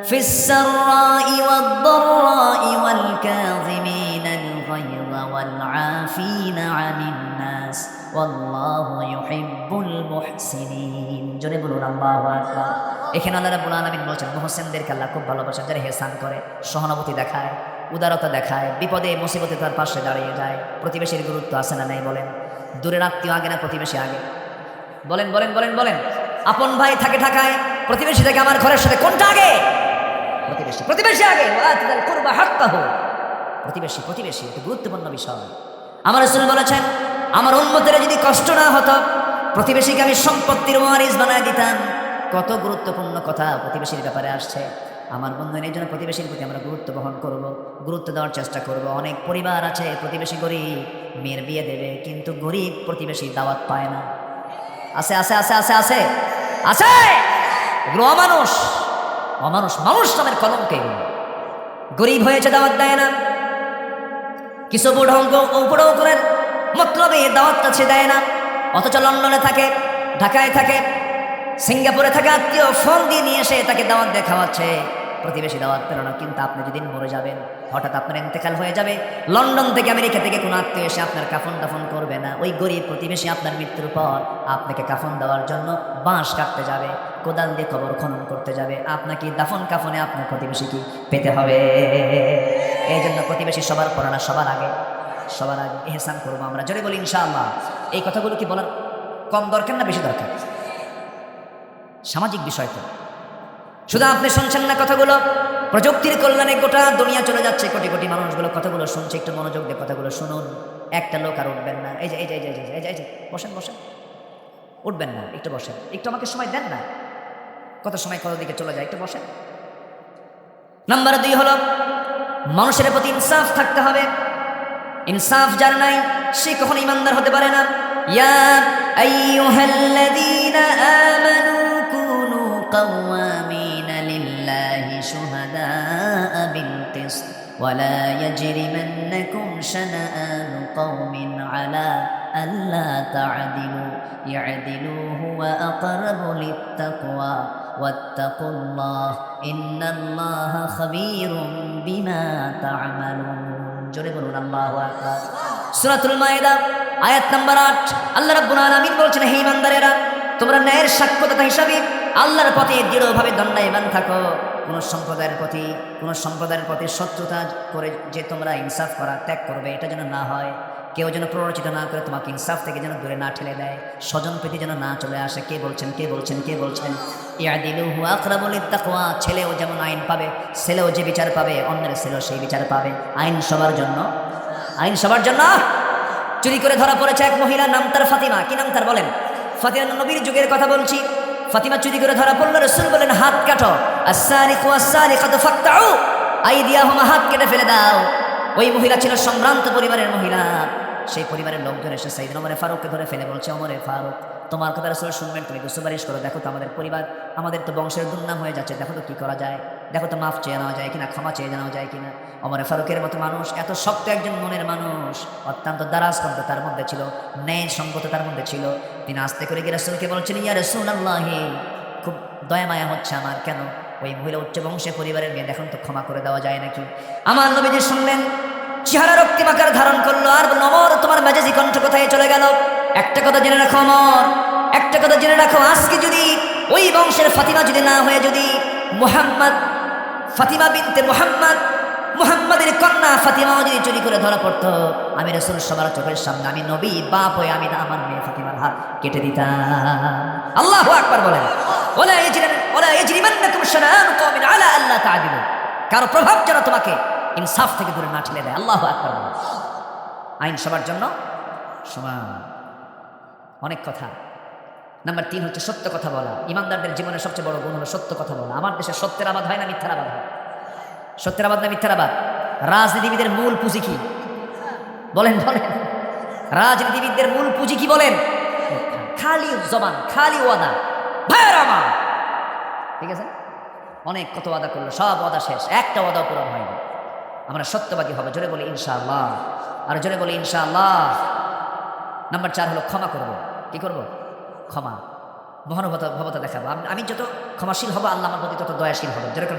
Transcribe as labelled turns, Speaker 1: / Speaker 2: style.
Speaker 1: ফিস সাররাই ওয়াদ দাররাই ওয়াল কাযিমিনাল গায়যা ওয়াল আফিনা আনিন নাস ওয়াল্লাহু ইউহিব্বুল মুহসিনিন। জোরে বলুন আল্লাহু আকবার। এখানে আল্লাহ রাব্বুল আলামিন বলেছেন মুহসিনদেরকে আল্লাহ খুব ভালোবাসেন, যারা ইহসান করে, সহানুভূতি দেখায়, উদারতা দেখায়, বিপদে মুসিবতে তার পাশে দাঁড়িয়ে যায়। প্রতিবেশীর গুরুত্ব আছে না নাই বলেন? দূরের আত্মীয় আগে না প্রতিবেশী আগে? বলেন বলেন বলেন বলেন। আপন ভাই থাকে ঢাকায়, প্রতিবেশী থেকে আমার ঘরের সাথে কোনটা আগে? প্রতিবেশী। প্রতিবেশী আগে। ওয়াতিল কুরবা হাক্কাহু। প্রতিবেশী প্রতিবেশী একটা গুরুত্বপূর্ণ বিষয়। আমার রাসূল বলেছেন, আমার উম্মতের যদি কষ্ট না হতো, প্রতিবেশীকে আমি সম্পত্তির ওয়ারিস বানায় দিতাম। কত গুরুত্বপূর্ণ কথা প্রতিবেশীর ব্যাপারে আসছে। আমার বন্ধু, এই জন্য প্রতিবেশীর প্রতি আমরা গুরুত্ব বহন করব, গুরুত্ব দেওয়ার চেষ্টা করব। অনেক পরিবার আছে প্রতিবেশী গরিব, মেয়ের বিয়ে দেবে, কিন্তু গরিব প্রতিবেশী দাওয়াত পায় না। আছে আছে আছে আছে আছে আছে। এগুলো অমানুষ, অমানুষ, মানুষ নামের কলঙ্ক এগুলো। গরিব হয়েছে দাওয়াত দেয় না, কিছু উপড়ো করে মতলবে দাওয়াতটা সে দেয় না। অথচ লন্ডনে থাকে, ঢাকায় থাকে, সিঙ্গাপুরে থাকে আত্মীয় ফোন দিয়ে নিয়ে এসে তাকে দাওয়াত দিয়ে খাওয়াচ্ছে। প্রতিবেশী দাওয়াত পেল না, কিন্তু আপনি যেদিন মরে যাবেন, হঠাৎ আপনার ইন্তেকাল হয়ে যাবে, লন্ডন থেকে আমেরিকা থেকে কোনো আত্মীয় এসে আপনার কাফন দাফন করবে না। ওই গরিব প্রতিবেশী আপনার মৃত্যুর পর আপনাকে কাফন দেওয়ার জন্য বাঁশ কাটতে যাবে, কোদাল দিয়ে কবর খনন করতে যাবে। আপনাকে দাফন কাফনে আপনার প্রতিবেশীকে পেতে হবে। এই জন্য প্রতিবেশী সবার পরে না, সবার আগে, সবার আগে ইহসান করবো আমরা। জোরে বলি ইনশাআল্লাহ। এই কথাগুলো কি বলার কম দরকার না বেশি দরকার? সামাজিক বিষয় তো। শুধু আপনি শুনছেন না কথাগুলো, প্রযুক্তির কল্যাণে গোটা দুনিয়া চলে যাচ্ছে, কোটি কোটি মানুষগুলো কথাগুলো শুনছে। একটু মনোযোগ দিয়ে কথাগুলো শুনুন। একটা লোক আর উঠবেন না। এই যে এই যে এই যে এই যে এই যে বসেন বসেন, উঠবেন না, একটু বসেন, একটু আমাকে সময় দেন না। কত সময় কত দিকে চলে যায়, একটু বসেন। নাম্বার 2 হলো মানুষের প্রতি ইনসাফ থাকতে হবে। ইনসাফ যার নাই সে কখনো ইমানদার হতে পারে না। ইয়া আইয়ুহাল্লাযীনা আমানু কুনু قوامين لله شهداء بالقسط ولا يجرمنكم شنآن قوم على ألا تعدلوا اعدلوا هو أقرب للتقوى واتقوا الله إن الله خبير بما تعملون। জোরে বলুন আল্লাহু আকবার। সূরাতুল মায়েদা আয়াত নাম্বার 8 আল্লাহ রাব্বুল আলামিন বলছেন, হে ঈমানদারেরা, তোমরা ন্যায়ের সাক্ষ্যদাতা হিসাবে আল্লাহর পথে দৃঢ়ভাবে দণ্ডায়মান থাকো। কোন সম্প্রদায়ের প্রতি শত্রুতা করে যে তোমরা ইনসাফ করা ত্যাগ করবে, এটা যেন না হয়। কেউ যেন প্ররোচিত না করে তোমাকে ইনসাফ থেকে যেন দূরে না ঠেলে দেয়, স্বজন প্রীতি যেন না চলে আসে। কে বলছেন কে বলছেন কে বলছেন? ইয়াদিলু হুয়া আকরাবু লিত্তাকওয়া। ছেলেও যেমন আইন পাবে, ছেলেও যে বিচার পাবে, অন্যের ছেলেও সেই বিচার পাবে। আইন সবার জন্য, আইন সবার জন্য। চুরি করে ধরা পড়েছে এক মহিলা, নাম তার ফাতিমা। কি নাম তার বলেন? ফাতিমা নবীর যুগের কথা বলছি। ফাতিমা চুরি করে ধরা পড়ল, রাসূল বলেন হাত কাটো। আস-সারিকু ওয়াস-সারিকাতু ফাকতাউ আইদিয়াহুমা, হাত কেটে ফেলে দাও। ওই মহিলা ছিল সম্ভ্রান্ত পরিবারের মহিলা। সেই পরিবারের লোকজন এসে সাইয়েদনা ওমর ফারুককে ধরে ফেলে বলছে, ওমরে ফারুক, তোমার কথা রাসূল শুনবেন, তুমি একটু সুপারিশ করো। দেখো তো আমাদের পরিবার, আমাদের তো বংশের দুর্নাম হয়ে যাচ্ছে, দেখো তো কি করা যায়, দেখো তো মাফ চেয়ে নেওয়া যায় কিনা, ক্ষমা চেয়ে নেওয়া যায় কিনা। ওমর ফারুকের মতো মানুষ, এত শক্ত একজন মনের মানুষ, অত্যন্ত দারাজকণ্ঠ তার মধ্যে ছিল, ন্যায় সঙ্গত তার মধ্যে ছিল। তিনি আস্তে করে গিয়ে রাসূলকে বলছেন, ইয়া রাসূলুল্লাহ, খুব দয়া মায়া হচ্ছে আমার। কেন? ওই মহিলা উচ্চ বংশের পরিবারের মেয়ে, দেখুন তো ক্ষমা করে দেওয়া যায় নাকি। আমার নবীজি শুনলেন, চেহারা রক্তিম আকার ধারণ করলো, আর নমর তোমার মেজাজি কণ্ঠ কোথায় চলে গেল? একটা কথা জেনে রাখো অমর, একটা কথা জেনে রাখো, আজকে যদি ওই বংশের ফাতিমা যদি না হয়ে যদি মুহাম্মদ, ফাতিমা বিনতে মুহাম্মদ, মুহাম্মাদের কন্যা ফাতিমাও যদি চুরি করে ধরা পড়তো, আমি রাসূল সবার চোখের সামনে, আমি নবী বাপ হয়ে আমি না আমার মেয়ে ফাতিমার হাত কেটে দিতাম। আল্লাহু আকবার বলেন। ওয়ালা ইয়াজরিমান্নাকুম শানাআনু কওমিন আলা আল্লা তা'দিলু। কারো প্রভাব যেন তোমাকে ইনসাফ থেকে দূরে না ঠেলে দেয়। আল্লাহু আকবার বলেন। আইন সবার জন্য সমান। অনেক কথা। নাম্বার 3 হচ্ছে সত্য কথা বলা। ইমানদারদের জীবনের সবচেয়ে বড় গুণ হলো সত্য কথা বলা। আমার দেশে সত্যের আবাদ হয় না মিথ্যার আবাদ হয়? সত্যের আবাদ না মিথ্যার আবাদ? রাজনীতিবিদের মূল পুঁজি কি বলেন? বলেন, রাজনীতিবিদদের মূল পুঁজি কি বলেন? খালি জবান, খালি ওয়াদা। ভাইয়েরা আমার, ঠিক আছে, অনেক কত ওয়াদা করলো, সব ওয়াদা শেষ, একটা ওয়াদাও পূরণ হয়নি। আমরা সত্যবাদী হবে। জোরে বলি ইনশাআল্লাহ, আর জোরে বলি ইনশাআল্লাহ। নাম্বার 4 হলো ক্ষমা করব। কি করব? ক্ষমা, মহানুভবতা দেখাবো। আমি যত ক্ষমাশীল হব, আল্লাহ আমার প্রতি তত দয়াশীল হবে। যেরকম